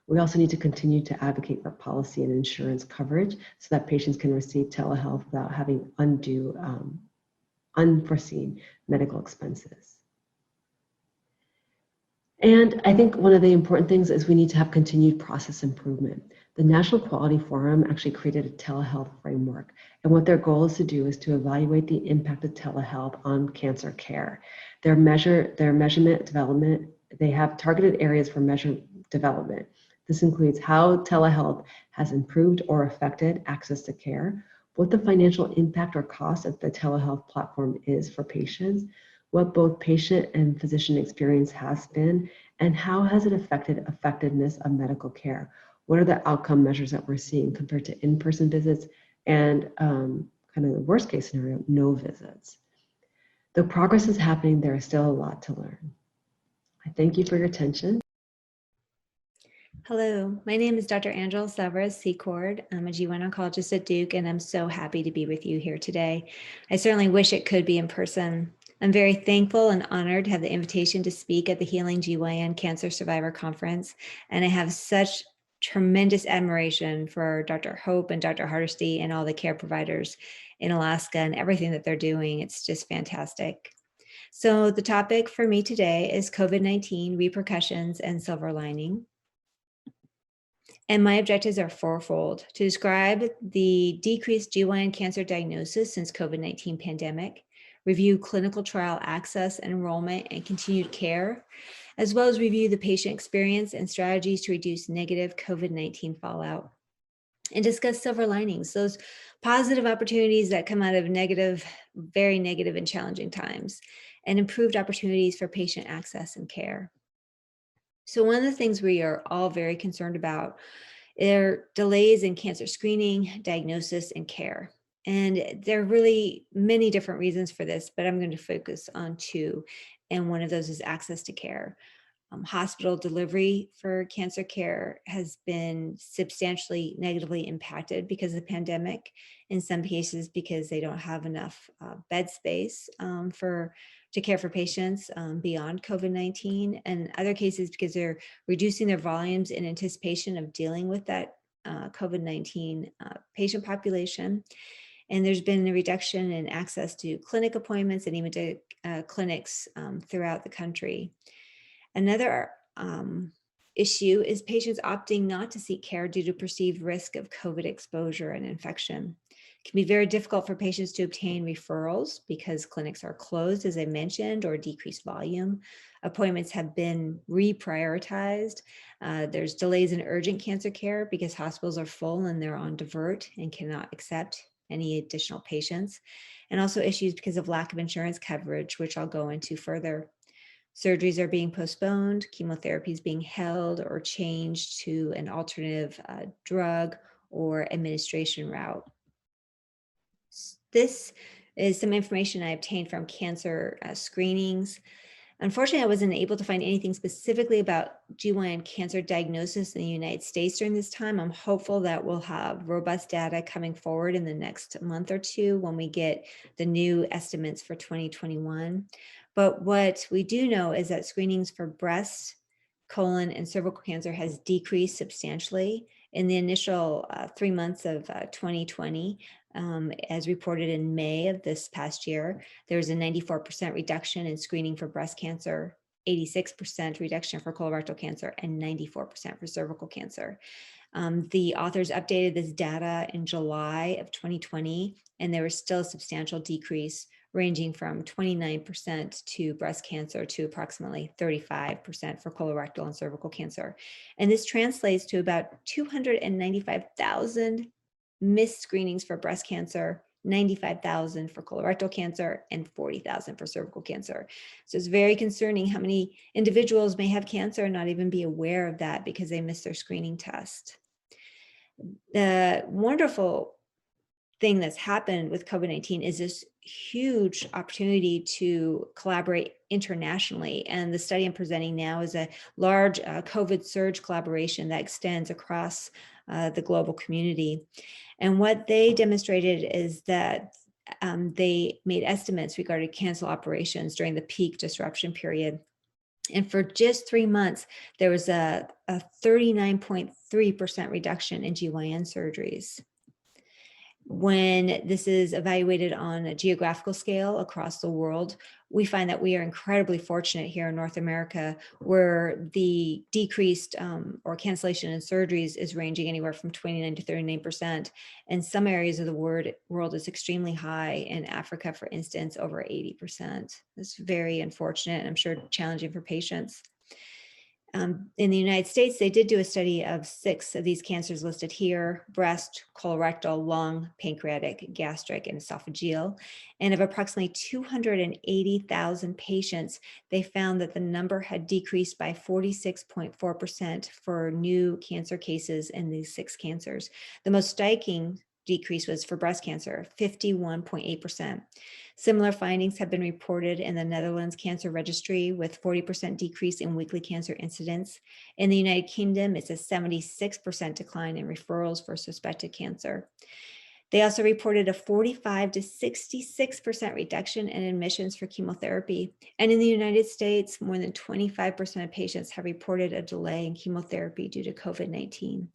We also need to continue to advocate for policy and insurance coverage so that patients can receive telehealth without having unforeseen medical expenses. And I think one of the important things is we need to have continued process improvement. The National Quality Forum actually created a telehealth framework, and what their goal is to do is to evaluate the impact of telehealth on cancer care. Their measurement development, they have targeted areas for measure development. This includes how telehealth has improved or affected access to care, what the financial impact or cost of the telehealth platform is for patients, what both patient and physician experience has been, and how has it affected effectiveness of medical care. What are the outcome measures that we're seeing compared to in-person visits and kind of the worst case scenario, no visits. Though progress is happening, there is still a lot to learn. I thank you for your attention.
Hello, my name is Dr. Angela Severus Secord. I'm a GYN oncologist at Duke, and I'm so happy to be with you here today. I certainly wish it could be in person. I'm very thankful and honored to have the invitation to speak at the Healing GYN Cancer Survivor Conference, and I have such tremendous admiration for Dr. Hope and Dr. Hardesty and all the care providers in Alaska and everything that they're doing. It's just fantastic. So the topic for me today is COVID-19 repercussions and silver lining. And my objectives are fourfold: to describe the decreased GYN cancer diagnosis since COVID-19 pandemic, review clinical trial access and enrollment and continued care, as well as review the patient experience and strategies to reduce negative COVID-19 fallout, and discuss silver linings, those positive opportunities that come out of negative, very negative and challenging times, and improved opportunities for patient access and care. So one of the things we are all very concerned about are delays in cancer screening, diagnosis, and care. And there are really many different reasons for this, but I'm going to focus on two. And one of those is access to care. Hospital delivery for cancer care has been substantially negatively impacted because of the pandemic, in some cases because they don't have enough bed space to care for patients beyond COVID-19, and other cases because they're reducing their volumes in anticipation of dealing with that COVID-19 patient population. And there's been a reduction in access to clinic appointments and even to clinics throughout the country. Another issue is patients opting not to seek care due to perceived risk of COVID exposure and infection. It can be very difficult for patients to obtain referrals because clinics are closed, as I mentioned, or decreased volume. Appointments have been reprioritized. There's delays in urgent cancer care because hospitals are full and they're on divert and cannot accept any additional patients. And also issues because of lack of insurance coverage, which I'll go into further. Surgeries are being postponed, chemotherapy is being held or changed to an alternative drug or administration route. This is some information I obtained from cancer screenings. Unfortunately, I wasn't able to find anything specifically about GYN cancer diagnosis in the United States during this time. I'm hopeful that we'll have robust data coming forward in the next month or two when we get the new estimates for 2021. But what we do know is that screenings for breast, colon, and cervical cancer has decreased substantially in the initial 3 months of 2020. As reported in May of this past year, there was a 94% reduction in screening for breast cancer, 86% reduction for colorectal cancer, and 94% for cervical cancer. The authors updated this data in July of 2020, and there was still a substantial decrease ranging from 29% to breast cancer to approximately 35% for colorectal and cervical cancer. And this translates to about 295,000 missed screenings for breast cancer, 95,000 for colorectal cancer, and 40,000 for cervical cancer. So it's very concerning how many individuals may have cancer and not even be aware of that because they missed their screening test. The wonderful thing that's happened with COVID-19 is this huge opportunity to collaborate internationally. And the study I'm presenting now is a large COVID surge collaboration that extends across the global community. And what they demonstrated is that they made estimates regarding cancel operations during the peak disruption period. And for just 3 months, there was a 39.3% reduction in GYN surgeries. When this is evaluated on a geographical scale across the world, we find that we are incredibly fortunate here in North America, where the decreased or cancellation in surgeries is ranging anywhere from 29 to 39%. And some areas of the world is extremely high. In Africa, for instance, over 80%. It's very unfortunate and I'm sure challenging for patients. In the United States, they did do a study of 6 of these cancers listed here: breast, colorectal, lung, pancreatic, gastric, and esophageal. And of approximately 280,000 patients, they found that the number had decreased by 46.4% for new cancer cases in these 6 cancers. The most striking decrease was for breast cancer, 51.8%. Similar findings have been reported in the Netherlands Cancer Registry, with 40% decrease in weekly cancer incidence. In the United Kingdom, it's a 76% decline in referrals for suspected cancer. They also reported a 45 to 66% reduction in admissions for chemotherapy. And in the United States, more than 25% of patients have reported a delay in chemotherapy due to COVID-19.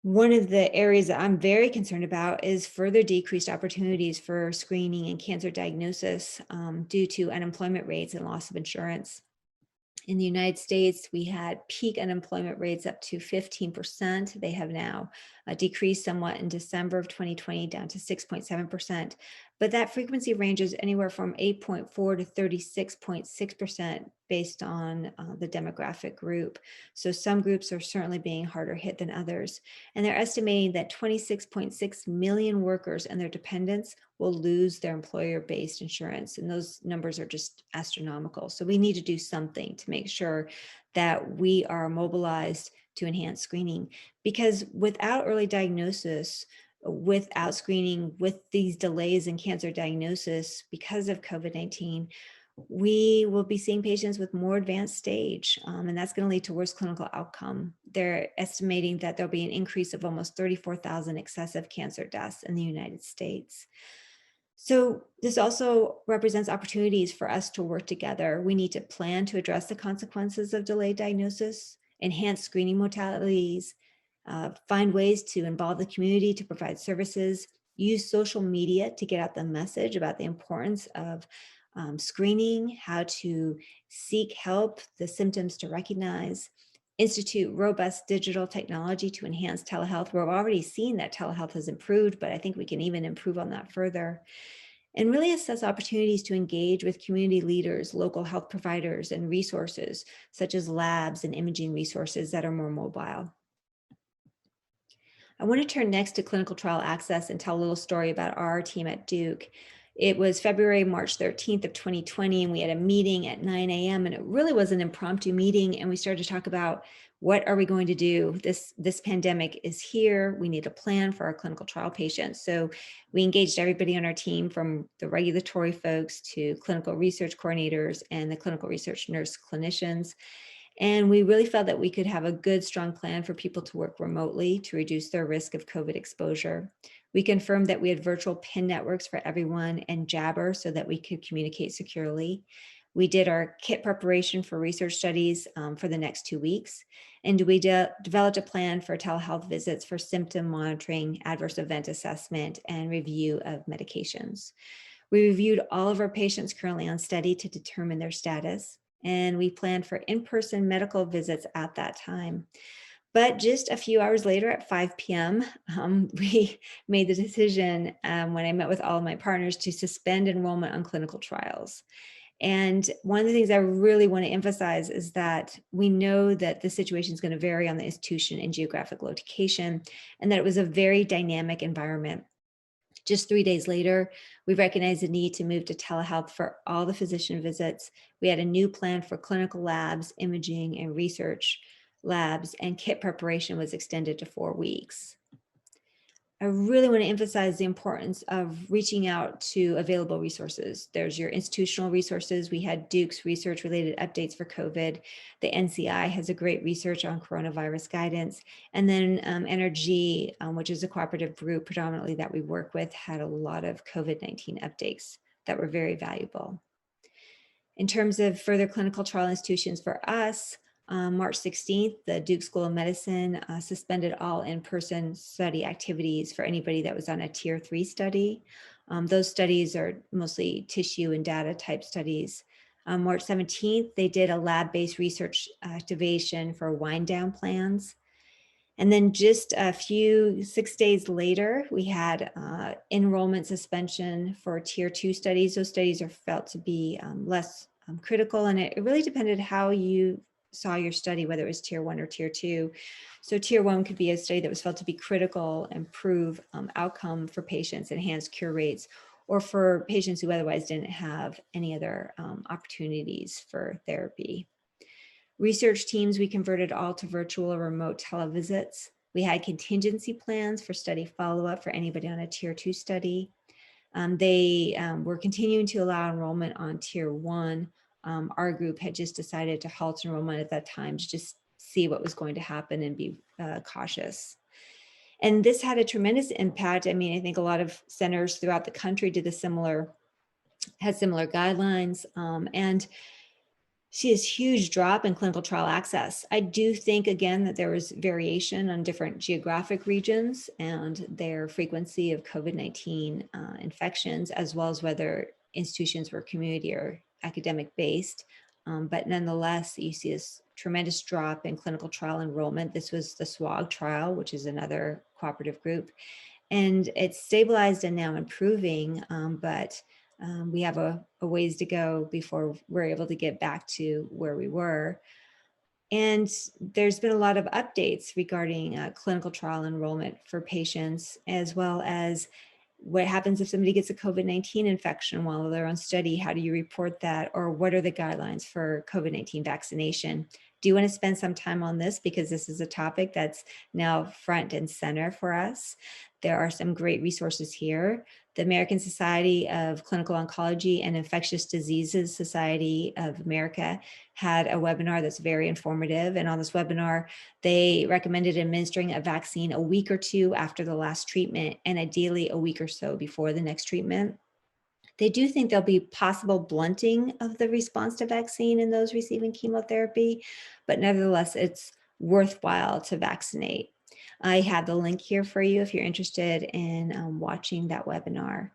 One of the areas that I'm very concerned about is further decreased opportunities for screening and cancer diagnosis due to unemployment rates and loss of insurance. In the United States, we had peak unemployment rates up to 15%. They have now decreased somewhat in December of 2020 down to 6.7%. but that frequency ranges anywhere from 8.4 to 36.6% based on the demographic group. So some groups are certainly being harder hit than others. And they're estimating that 26.6 million workers and their dependents will lose their employer-based insurance. And those numbers are just astronomical. So we need to do something to make sure that we are mobilized to enhance screening, because without early diagnosis, without screening, with these delays in cancer diagnosis because of COVID-19, we will be seeing patients with more advanced stage, and that's going to lead to worse clinical outcome. They're estimating that there'll be an increase of almost 34,000 excessive cancer deaths in the United States. So this also represents opportunities for us to work together. We need to plan to address the consequences of delayed diagnosis, enhance screening modalities, find ways to involve the community to provide services, use social media to get out the message about the importance of screening, how to seek help, the symptoms to recognize, institute robust digital technology to enhance telehealth. We're already seeing that telehealth has improved, but I think we can even improve on that further. And really assess opportunities to engage with community leaders, local health providers, and resources, such as labs and imaging resources that are more mobile. I want to turn next to clinical trial access and tell a little story about our team at Duke. It was March 13th of 2020, and we had a meeting at 9 a.m. and it really was an impromptu meeting. And we started to talk about, what are we going to do? This pandemic is here. We need a plan for our clinical trial patients. So we engaged everybody on our team, from the regulatory folks to clinical research coordinators and the clinical research nurse clinicians. And we really felt that we could have a good, strong plan for people to work remotely to reduce their risk of COVID exposure. We confirmed that we had virtual PIN networks for everyone and Jabber so that we could communicate securely. We did our kit preparation for research studies for the next 2 weeks. And we developed a plan for telehealth visits for symptom monitoring, adverse event assessment, and review of medications. We reviewed all of our patients currently on study to determine their status, and we planned for in-person medical visits at that time. But just a few hours later at 5 p.m., we made the decision when I met with all of my partners to suspend enrollment on clinical trials. And one of the things I really want to emphasize is that we know that the situation is going to vary on the institution and geographic location, and that it was a very dynamic environment. Just 3 days later, we recognized the need to move to telehealth for all the physician visits. We had a new plan for clinical labs, imaging, and research labs, and kit preparation was extended to 4 weeks. I really want to emphasize the importance of reaching out to available resources. There's your institutional resources. We had Duke's research related updates for COVID. The NCI has a great research on coronavirus guidance. And then NRG, which is a cooperative group predominantly that we work with, had a lot of COVID-19 updates that were very valuable. In terms of further clinical trial institutions for us, March 16th, the Duke School of Medicine suspended all in-person study activities for anybody that was on a tier 3 study. Those studies are mostly tissue and data type studies. March 17th, they did a lab-based research activation for wind down plans. And then just 6 days later, we had enrollment suspension for tier 2 studies. Those studies are felt to be less critical, and it really depended how you saw your study, whether it was tier 1 or tier 2. So tier 1 could be a study that was felt to be critical, improve outcome for patients, enhance cure rates, or for patients who otherwise didn't have any other opportunities for therapy. Research teams, we converted all to virtual or remote televisits. We had contingency plans for study follow-up for anybody on a tier 2 study. They were continuing to allow enrollment on tier 1. Our group had just decided to halt enrollment at that time to just see what was going to happen and be cautious. And this had a tremendous impact. I mean, I think a lot of centers throughout the country had similar guidelines, and see this huge drop in clinical trial access. I do think, again, that there was variation on different geographic regions and their frequency of COVID-19 infections, as well as whether institutions were community or academic based. But nonetheless, you see this tremendous drop in clinical trial enrollment. This was the SWOG trial, which is another cooperative group. and it's stabilized and now improving, but we have a ways to go before we're able to get back to where we were. And there's been a lot of updates regarding clinical trial enrollment for patients, as well as what happens if somebody gets a COVID-19 infection while they're on study. How do you report that? Or what are the guidelines for COVID-19 vaccination? Do you want to spend some time on this? Because this is a topic that's now front and center for us. There are some great resources here. The American Society of Clinical Oncology and Infectious Diseases Society of America had a webinar that's very informative. And on this webinar, they recommended administering a vaccine a week or two after the last treatment, and ideally a week or so before the next treatment. They do think there'll be possible blunting of the response to vaccine in those receiving chemotherapy, but nevertheless, it's worthwhile to vaccinate. I have the link here for you if you're interested in watching that webinar.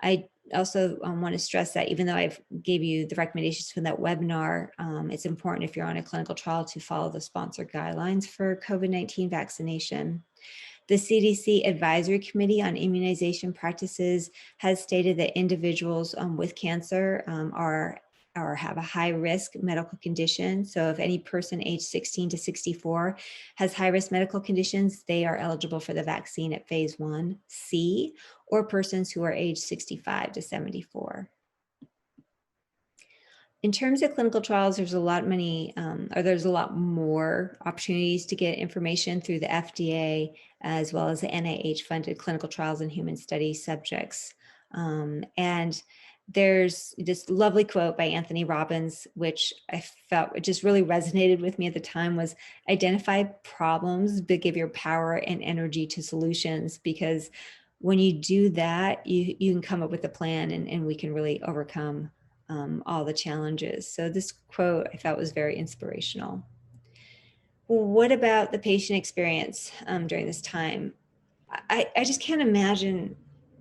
I also want to stress that even though I've gave you the recommendations from that webinar, it's important if you're on a clinical trial to follow the sponsored guidelines for COVID-19 vaccination. The CDC Advisory Committee on Immunization Practices has stated that individuals with cancer are or have a high risk medical condition. So if any person age 16 to 64 has high risk medical conditions, they are eligible for the vaccine at phase 1C, or persons who are age 65 to 74. In terms of clinical trials, there's a lot more opportunities to get information through the FDA, as well as the NIH-funded clinical trials in human study subjects. And there's this lovely quote by Anthony Robbins, which I felt it just really resonated with me at the time, was identify problems, but give your power and energy to solutions, because when you do that, you can come up with a plan and we can really overcome all the challenges. So this quote I thought was very inspirational. What about the patient experience during this time? I just can't imagine,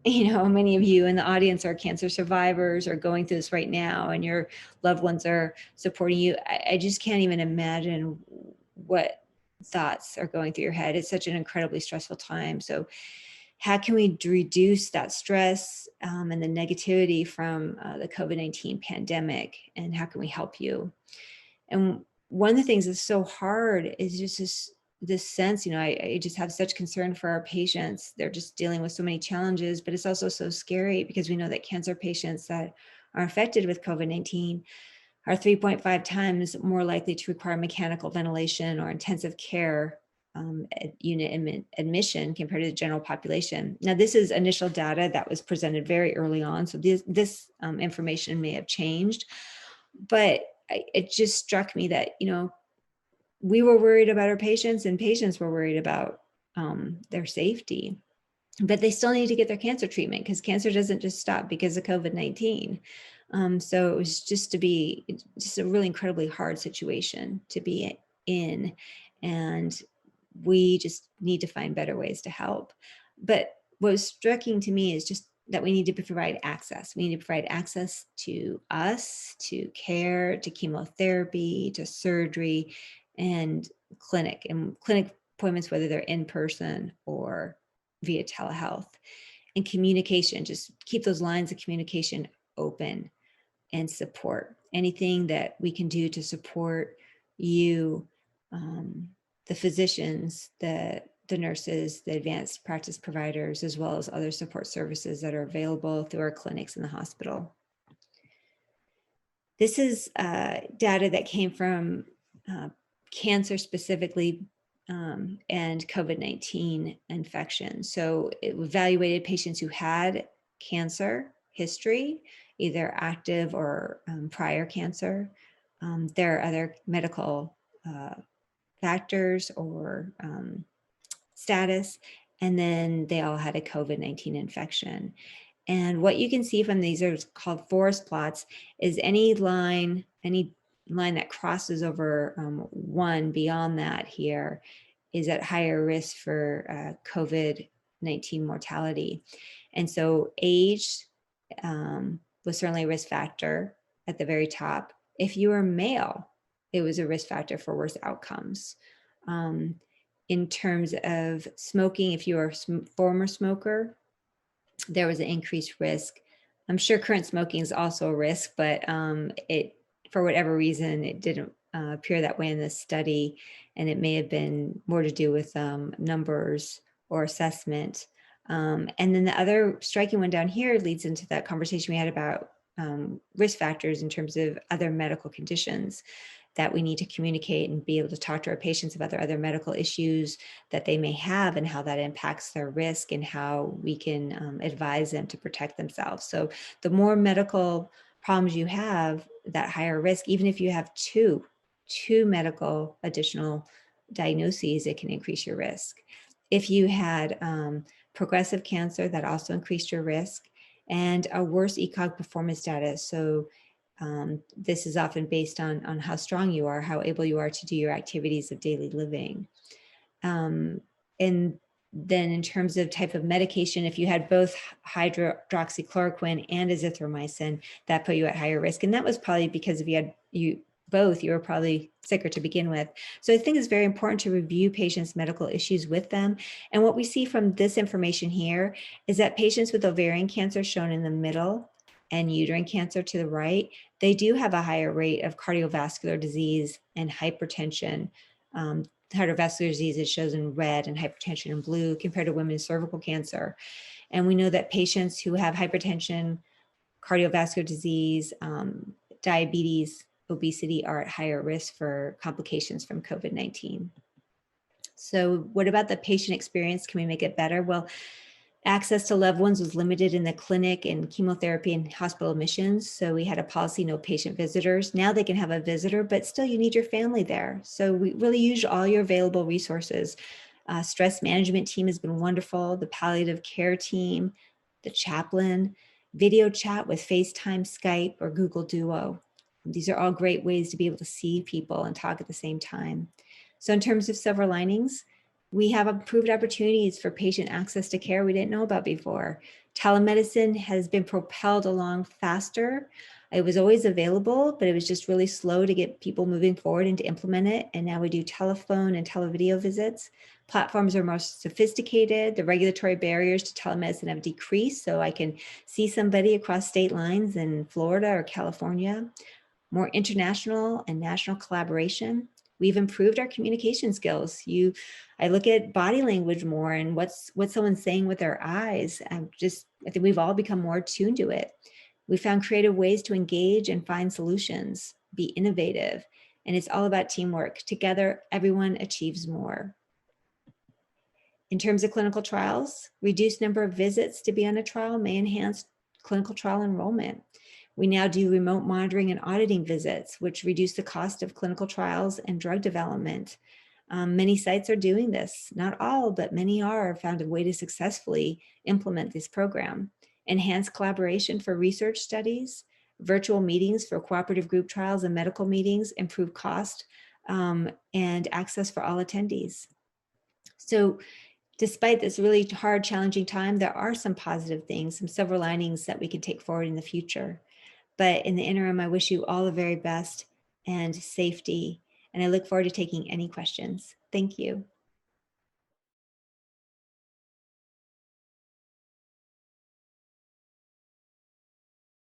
many of you in the audience are cancer survivors or going through this right now, and your loved ones are supporting you. I just can't even imagine what thoughts are going through your head. It's such an incredibly stressful time. So how can we reduce that stress and the negativity from the COVID-19 pandemic? And how can we help you? And one of the things that's so hard is just this sense, I just have such concern for our patients. They're just dealing with so many challenges, but it's also so scary because we know that cancer patients that are infected with COVID-19 are 3.5 times more likely to require mechanical ventilation or intensive care unit admission compared to the general population. Now, this is initial data that was presented very early on, so this information may have changed, but it just struck me that, we were worried about our patients and patients were worried about their safety, but they still need to get their cancer treatment because cancer doesn't just stop because of COVID-19. So it was just a really incredibly hard situation to be in. And we just need to find better ways to help. But what was striking to me is just that we need to provide access. We need to provide access to us, to care, to chemotherapy, to surgery, and clinic appointments, whether they're in person or via telehealth. And communication, just keep those lines of communication open, and support. Anything that we can do to support you, the physicians, the nurses, the advanced practice providers, as well as other support services that are available through our clinics in the hospital. This is data that came from cancer specifically and COVID-19 infection. So it evaluated patients who had cancer history, either active or prior cancer. There are other medical factors or status, and then they all had a COVID-19 infection. And what you can see from these are called forest plots is any line that crosses over one beyond that here is at higher risk for COVID-19 mortality. And so age was certainly a risk factor at the very top. If you were male, it was a risk factor for worse outcomes. in terms of smoking, if you're a former smoker, there was an increased risk. I'm sure current smoking is also a risk, but it, for whatever reason, it didn't appear that way in this study, and it may have been more to do with numbers or assessment. And then the other striking one down here leads into that conversation we had about risk factors in terms of other medical conditions that we need to communicate and be able to talk to our patients about their other medical issues that they may have and how that impacts their risk and how we can advise them to protect themselves. So the more medical problems you have, that higher risk, even if you have two medical additional diagnoses, it can increase your risk. If you had progressive cancer, that also increased your risk, and a worse ECOG performance status. So this is often based on how strong you are, how able you are to do your activities of daily living. And then in terms of type of medication, if you had both hydroxychloroquine and azithromycin, that put you at higher risk. And that was probably because if you had both, you were probably sicker to begin with. So I think it's very important to review patients' medical issues with them. And what we see from this information here is that patients with ovarian cancer, shown in the middle, and uterine cancer to the right, they do have a higher rate of cardiovascular disease and hypertension. Cardiovascular disease is shown in red and hypertension in blue compared to women's cervical cancer. And we know that patients who have hypertension, cardiovascular disease, diabetes, obesity are at higher risk for complications from COVID-19. So what about the patient experience? Can we make it better? Well, access to loved ones was limited in the clinic and chemotherapy and hospital admissions. So we had a policy, no patient visitors. Now they can have a visitor, but still you need your family there. So we really use all your available resources. Stress management team has been wonderful. The palliative care team, the chaplain, video chat with FaceTime, Skype, or Google Duo. These are all great ways to be able to see people and talk at the same time. So in terms of silver linings, we have improved opportunities for patient access to care we didn't know about before. Telemedicine has been propelled along faster. It was always available, but it was just really slow to get people moving forward and to implement it. And now we do telephone and televideo visits. Platforms are more sophisticated. The regulatory barriers to telemedicine have decreased, so I can see somebody across state lines in Florida or California. More international and national collaboration. We've improved our communication skills. I look at body language more and what's someone saying with their eyes. I think we've all become more attuned to it. We found creative ways to engage and find solutions, be innovative, and it's all about teamwork. Together, everyone achieves more. In terms of clinical trials, reduced number of visits to be on a trial may enhance clinical trial enrollment. We now do remote monitoring and auditing visits, which reduce the cost of clinical trials and drug development. Many sites are doing this, not all, but many are, found a way to successfully implement this program. Enhanced collaboration for research studies, virtual meetings for cooperative group trials and medical meetings, improve cost and access for all attendees. So despite this really hard, challenging time, there are some positive things, some silver linings that we can take forward in the future. But in the interim, I wish you all the very best and safety. And I look forward to taking any questions. Thank you.